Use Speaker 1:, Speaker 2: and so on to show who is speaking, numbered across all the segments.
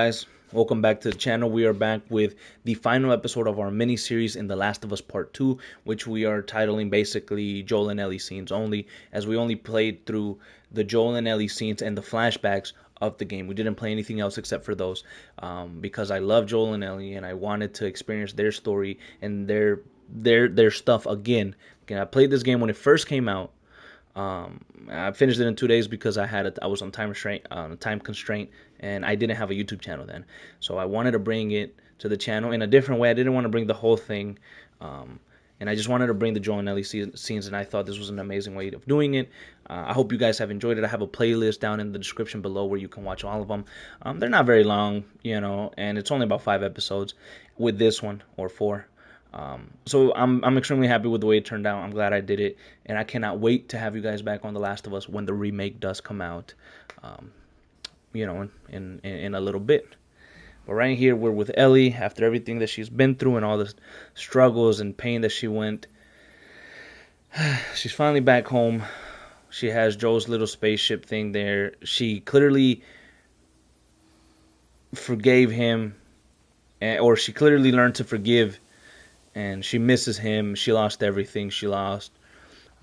Speaker 1: Guys, welcome back to the channel. We are back with the final episode of our mini series in The Last of Us Part 2, which we are titling basically Joel and Ellie scenes only, as we only played through the Joel and Ellie scenes and the flashbacks of the game. We didn't play anything else except for those, because I love Joel and Ellie and I wanted to experience their story and their stuff again. I played this game when it first came out. I finished it in 2 days because I was on time constraint, and I didn't have a YouTube channel then. So I wanted to bring it to the channel in a different way. I didn't want to bring the whole thing, and I just wanted to bring the Joel and Ellie scenes, and I thought this was an amazing way of doing it. I hope you guys have enjoyed it. I have a playlist down in the description below where you can watch all of them. They're not very long, and it's only about 5 episodes with this one, or 4. So I'm extremely happy with the way it turned out. I'm glad I did it, and I cannot wait to have you guys back on The Last of Us when the remake does come out, in a little bit. But right here, we're with Ellie after everything that she's been through and all the struggles and pain that she went. She's finally back home. She has Joel's little spaceship thing there. She clearly forgave him, or she clearly learned to forgive. And she misses him. She lost everything. She lost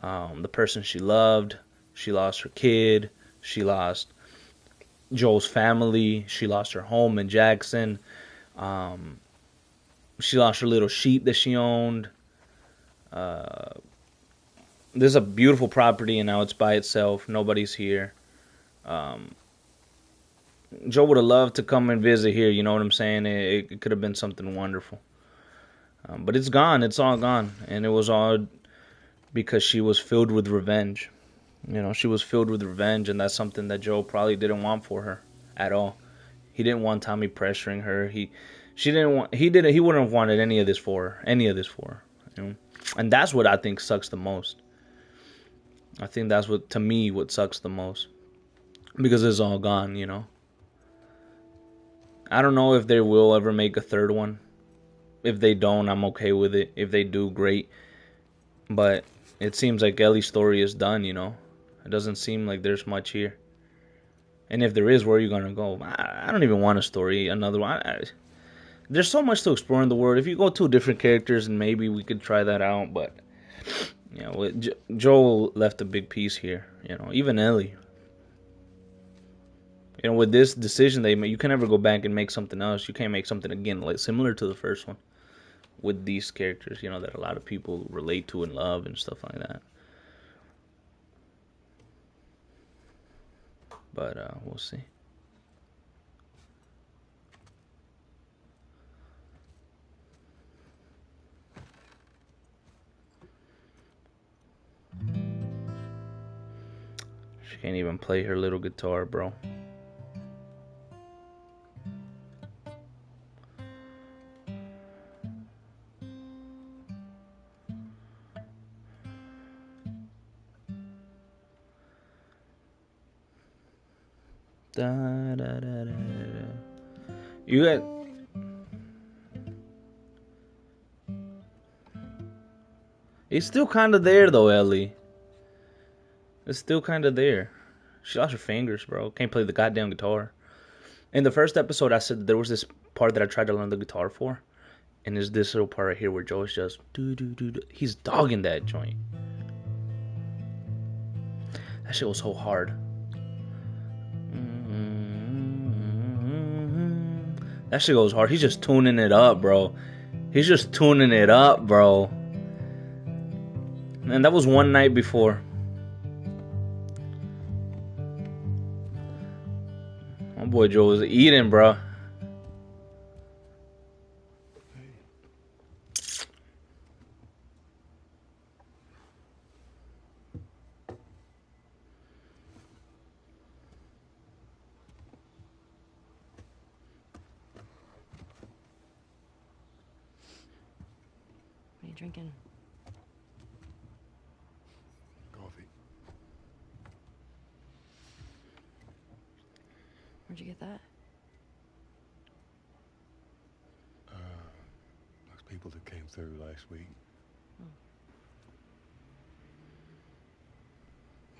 Speaker 1: the person she loved. She lost her kid. She lost Joel's family. She lost her home in Jackson. She lost her little sheep that she owned. This is a beautiful property, and now it's by itself. Nobody's here. Joel would have loved to come and visit here. You know what I'm saying? It could have been something wonderful. But it's gone. It's all gone. And it was all because she was filled with revenge. She was filled with revenge, and that's something that Joel probably didn't want for her at all. He didn't want Tommy pressuring her. He wouldn't have wanted any of this for her. And that's what I think sucks the most. I think that's what sucks the most. Because it's all gone, I don't know if they will ever make a third one. If they don't, I'm okay with it. If they do, great. But it seems like Ellie's story is done, It doesn't seem like there's much here. And if there is, where are you going to go? I don't even want a story, another one. There's so much to explore in the world. If you go to different characters, and maybe we could try that out. But, Joel left a big piece here, Even Ellie. With this decision they made, you can never go back and make something else. You can't make something again, like similar to the first one. With these characters, that a lot of people relate to and love and stuff like that. But we'll see. She can't even play her little guitar, bro. Da, da, da, da, da. You got. It's still kind of there though, Ellie. It's still kind of there. She lost her fingers, bro. Can't play the goddamn guitar. In the first episode, I said there was this part that I tried to learn the guitar for, and there's this little part right here where Joe's just do do do do. He's dogging that joint. That shit was so hard. That shit goes hard. He's just tuning it up, bro. He's just tuning it up, bro. And that was one night before. My boy Joe was eating, bro.
Speaker 2: What are you drinking?
Speaker 3: Coffee.
Speaker 2: Where'd you get that?
Speaker 3: Those people that came through last week.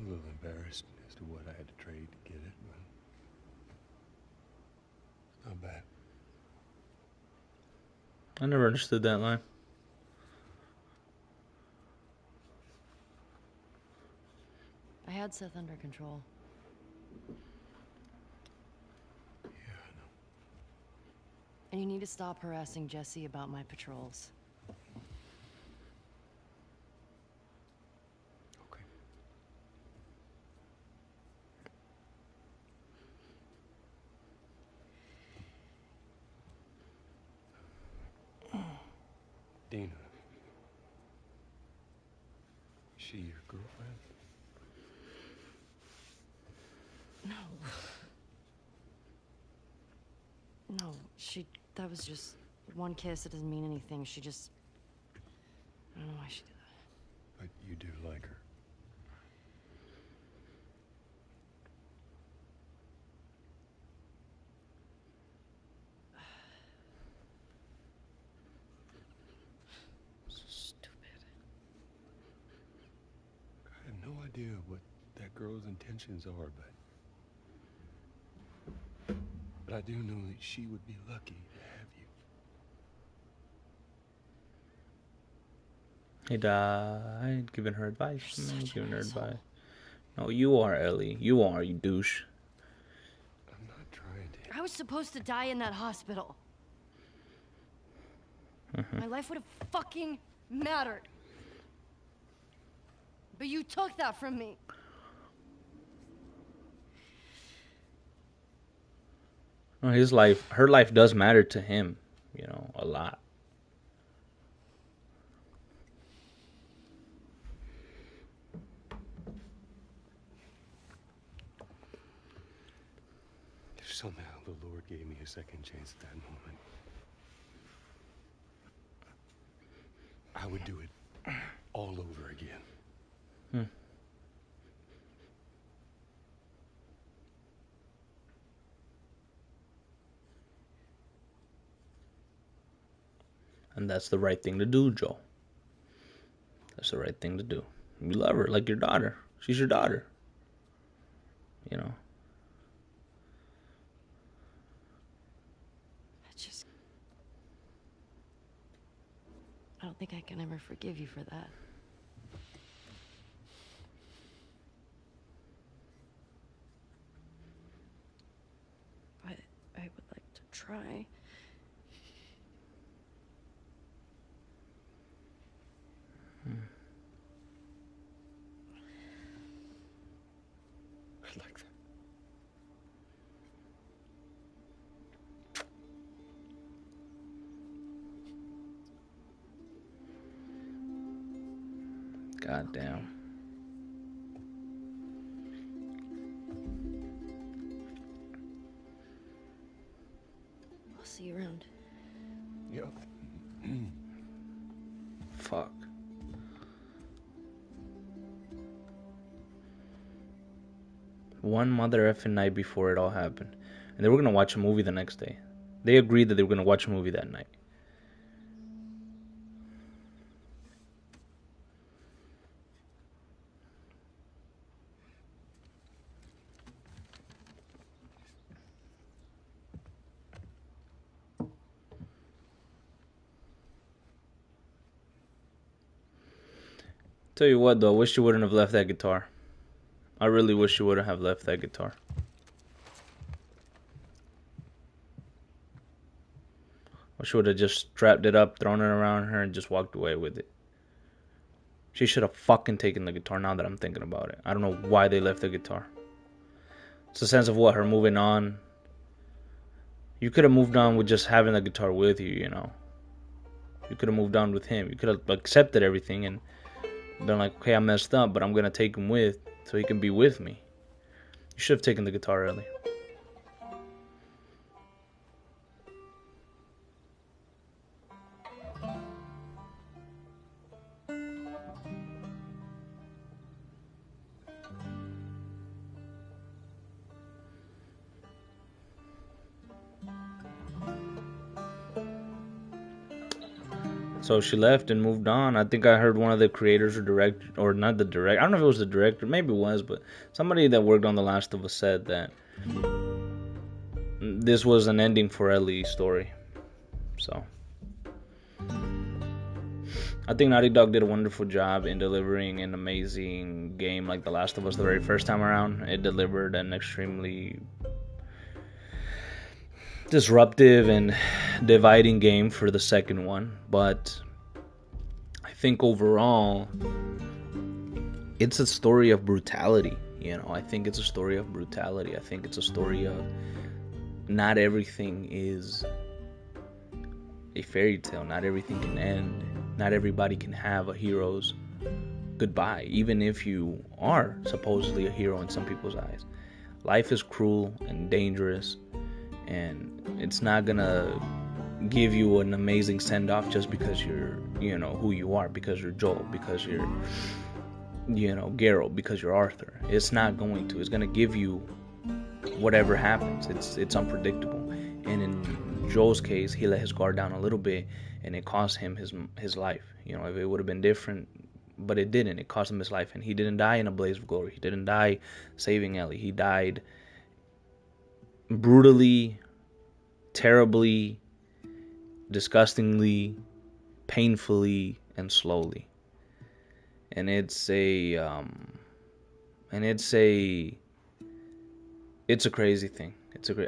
Speaker 3: A little embarrassed as to what I had to trade to get it, but Not bad.
Speaker 1: I never understood that line.
Speaker 2: I had Seth under control.
Speaker 3: Yeah, I know.
Speaker 2: And you need to stop harassing Jesse about my patrols.
Speaker 3: Okay. Dina. Is she your girlfriend?
Speaker 2: No. No, that was just one kiss. It doesn't mean anything. She just... I don't know why she did that.
Speaker 3: But you do like her.
Speaker 2: Stupid.
Speaker 3: I have no idea what that girl's intentions are, but I do know that she would be lucky to have you.
Speaker 1: He died, giving her advice. Giving her
Speaker 2: asshole.
Speaker 1: advice. No, you are, Ellie. You are, you douche.
Speaker 3: I'm not trying to.
Speaker 2: I was supposed to die in that hospital. My life would have fucking mattered. But you took that from me.
Speaker 1: No, his life, her life does matter to him, you know, a lot.
Speaker 3: If somehow the Lord gave me a second chance at that moment, I would do it all over again.
Speaker 1: And that's the right thing to do, Joe. That's the right thing to do. You love her like your daughter. She's your daughter. You know.
Speaker 2: I don't think I can ever forgive you for that. But I would like to try.
Speaker 3: I like that.
Speaker 1: God damn.
Speaker 2: I'll see you around.
Speaker 3: Yep.
Speaker 1: Fuck. One mother effing night before it all happened. And they were gonna watch a movie the next day. They agreed that they were gonna watch a movie that night. Tell you what though, I wish you wouldn't have left that guitar. I really wish you wouldn't have left that guitar. Wish you would have just strapped it up, thrown it around her, and just walked away with it. She should have fucking taken the guitar now that I'm thinking about it. I don't know why they left the guitar. It's a sense of what, her moving on. You could have moved on with just having the guitar with you, you know. You could have moved on with him. You could have accepted everything and been like, okay, I messed up, but I'm going to take him with so he can be with me. You should have taken the guitar early. So she left and moved on. I think I heard one of the creators or director, or not the director. I don't know if it was the director. Maybe it was, but somebody that worked on The Last of Us said that this was an ending for Ellie's story. So I think Naughty Dog did a wonderful job in delivering an amazing game like The Last of Us the very first time around. It delivered an extremely disruptive and dividing game for the second one, but I think overall it's a story of brutality. I think it's a story of brutality. I think it's a story of not everything is a fairy tale. Not everything can end. Not everybody can have a hero's goodbye, even if you are supposedly a hero in some people's eyes. Life is cruel and dangerous, and it's not gonna give you an amazing send-off just because you're, who you are, because you're Joel, because you're, Geralt, because you're Arthur. It's not going to. It's gonna give you whatever happens. It's unpredictable. And in Joel's case, he let his guard down a little bit, and it cost him his life. If it would have been different, but it didn't. It cost him his life, and he didn't die in a blaze of glory. He didn't die saving Ellie. He died brutally, terribly, disgustingly, painfully, and slowly. And it's a crazy thing.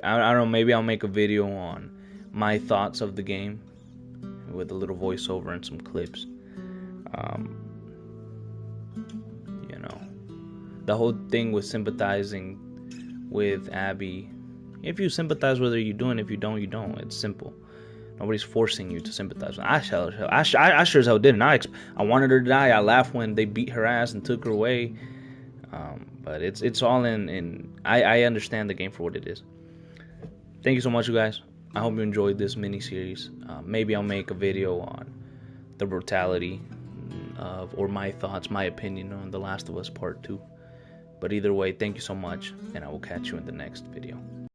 Speaker 1: I don't know, maybe I'll make a video on my thoughts of the game with a little voiceover and some clips. The whole thing with sympathizing with Abby, if you sympathize, whether you do, and if you don't, you don't. It's simple. Nobody's forcing you to sympathize. I sure as hell didn't. I wanted her to die. I laughed when they beat her ass and took her away. But it's all in. I understand the game for what it is. Thank you so much, you guys. I hope you enjoyed this mini-series. Maybe I'll make a video on the brutality or my thoughts, my opinion on The Last of Us Part 2. But either way, thank you so much, and I will catch you in the next video.